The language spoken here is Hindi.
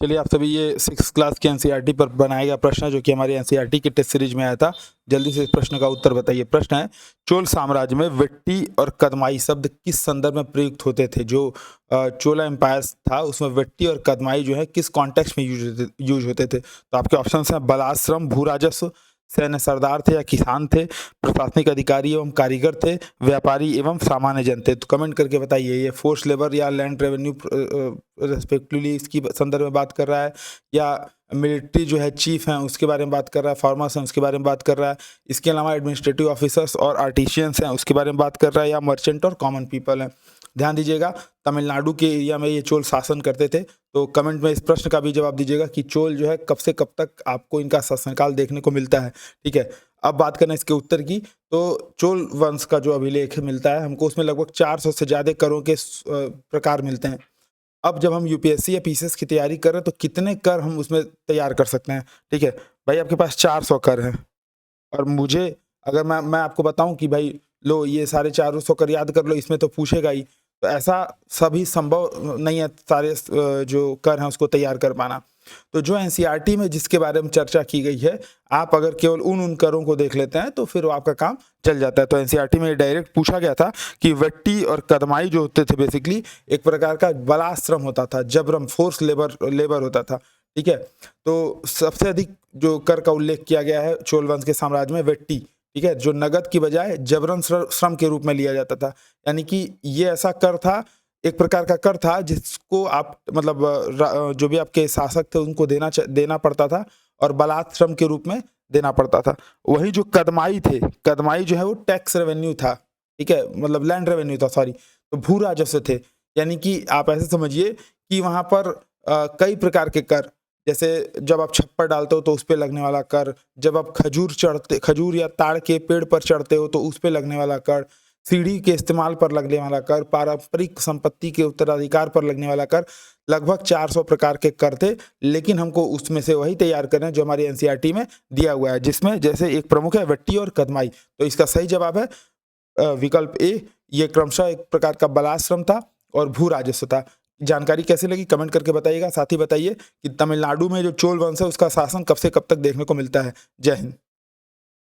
चलिए आप सभी ये 6th क्लास की एनसीईआरटी पर बनाया गया प्रश्न है जो कि हमारी एनसीईआरटी की टेस्ट सीरीज में आया था। जल्दी से इस प्रश्न का उत्तर बताइए। प्रश्न है, चोल साम्राज्य में वेट्टी और कदमाई शब्द किस संदर्भ में प्रयुक्त होते थे? जो चोला एम्पायर था उसमें वेट्टी और कदमाई जो है किस कॉन्टेक्स्ट में यूज होते थे? तो आपके ऑप्शन हैं बलाश्रम, भू राजस्व, सैन्य सरदार थे या किसान थे, प्रशासनिक अधिकारी एवं कारीगर थे, व्यापारी एवं सामान्य जन थे। तो कमेंट करके बताइए ये फोर्स लेबर या लैंड रेवेन्यू रेस्पेक्टिवली इसकी संदर्भ में बात कर रहा है, या मिलिट्री जो है चीफ हैं उसके बारे में बात कर रहा है, फार्मर्स हैं उसके बारे में बात कर रहा है, इसके अलावा एडमिनिस्ट्रेटिव ऑफिसर्स और आर्टिशियंस हैं उसके बारे में बात कर रहा है, या मर्चेंट और कॉमन पीपल हैं। ध्यान दीजिएगा, तमिलनाडु के एरिया में ये चोल शासन करते थे। तो कमेंट में इस प्रश्न का भी जवाब दीजिएगा कि चोल जो है कब से कब तक आपको इनका शासनकाल देखने को मिलता है। ठीक है, अब बात करना इसके उत्तर की। तो चोल वंश का जो अभिलेख मिलता है हमको, उसमें लगभग 400 से ज़्यादा करों के प्रकार मिलते हैं। अब जब हम यूपीएससी या पीसीएस की तैयारी कर रहे हैं तो कितने कर हम उसमें तैयार कर सकते हैं? ठीक है भाई, आपके पास 400 कर हैं और मुझे, अगर मैं आपको बताऊं कि भाई लो ये सारे 400 कर याद कर लो, इसमें तो पूछेगा ही, तो ऐसा सभी संभव नहीं है सारे जो कर हैं उसको तैयार कर पाना। तो जो एनसीईआरटी में जिसके बारे में चर्चा की गई है, आप अगर केवल उन करों को देख लेते हैं तो फिर वो आपका काम चल जाता है। तो एनसीईआरटी में डायरेक्ट पूछा गया था कि वेट्टी और कदमाई जो होते थे बेसिकली एक प्रकार का बलाश्रम होता था, जबरन फोर्स लेबर होता था। ठीक है, तो सबसे अधिक जो कर का उल्लेख किया गया है चोल वंश के साम्राज्य में वेट्टी, ठीक है, जो नगद की बजाय जबरन श्रम के रूप में लिया जाता था। यानी कि ये ऐसा कर था, एक प्रकार का कर था जिसको आप मतलब जो भी आपके शासक थे उनको देना पड़ता था और बलात् श्रम के रूप में देना पड़ता था। वही जो कदमाई थे, कदमाई जो है वो टैक्स रेवेन्यू था, ठीक है, मतलब लैंड रेवेन्यू था, सॉरी, तो भू राजस्व थे। यानी कि आप ऐसे समझिए कि वहां पर कई प्रकार के कर, जैसे जब आप छप्पर डालते हो तो उस पर लगने वाला कर, जब आप खजूर या ताड़ के पेड़ पर चढ़ते हो तो उस पर लगने वाला कर, सीढ़ी के इस्तेमाल पर लगने वाला कर, पारंपरिक संपत्ति के उत्तराधिकार पर लगने वाला कर, लगभग 400 प्रकार के कर थे। लेकिन हमको उसमें से वही तैयार करना है जो हमारी एनसीईआरटी में दिया हुआ है, जिसमें जैसे एक प्रमुख है वेट्टी और कदमाई। तो इसका सही जवाब है विकल्प ए। ये क्रमशः एक प्रकार का बलाश्रम था और भू राजस्व था। जानकारी कैसे लगी कमेंट करके बताइएगा। साथ ही बताइए कि तमिलनाडु में जो चोल वंश है उसका शासन कब से कब तक देखने को मिलता है। जय हिंद।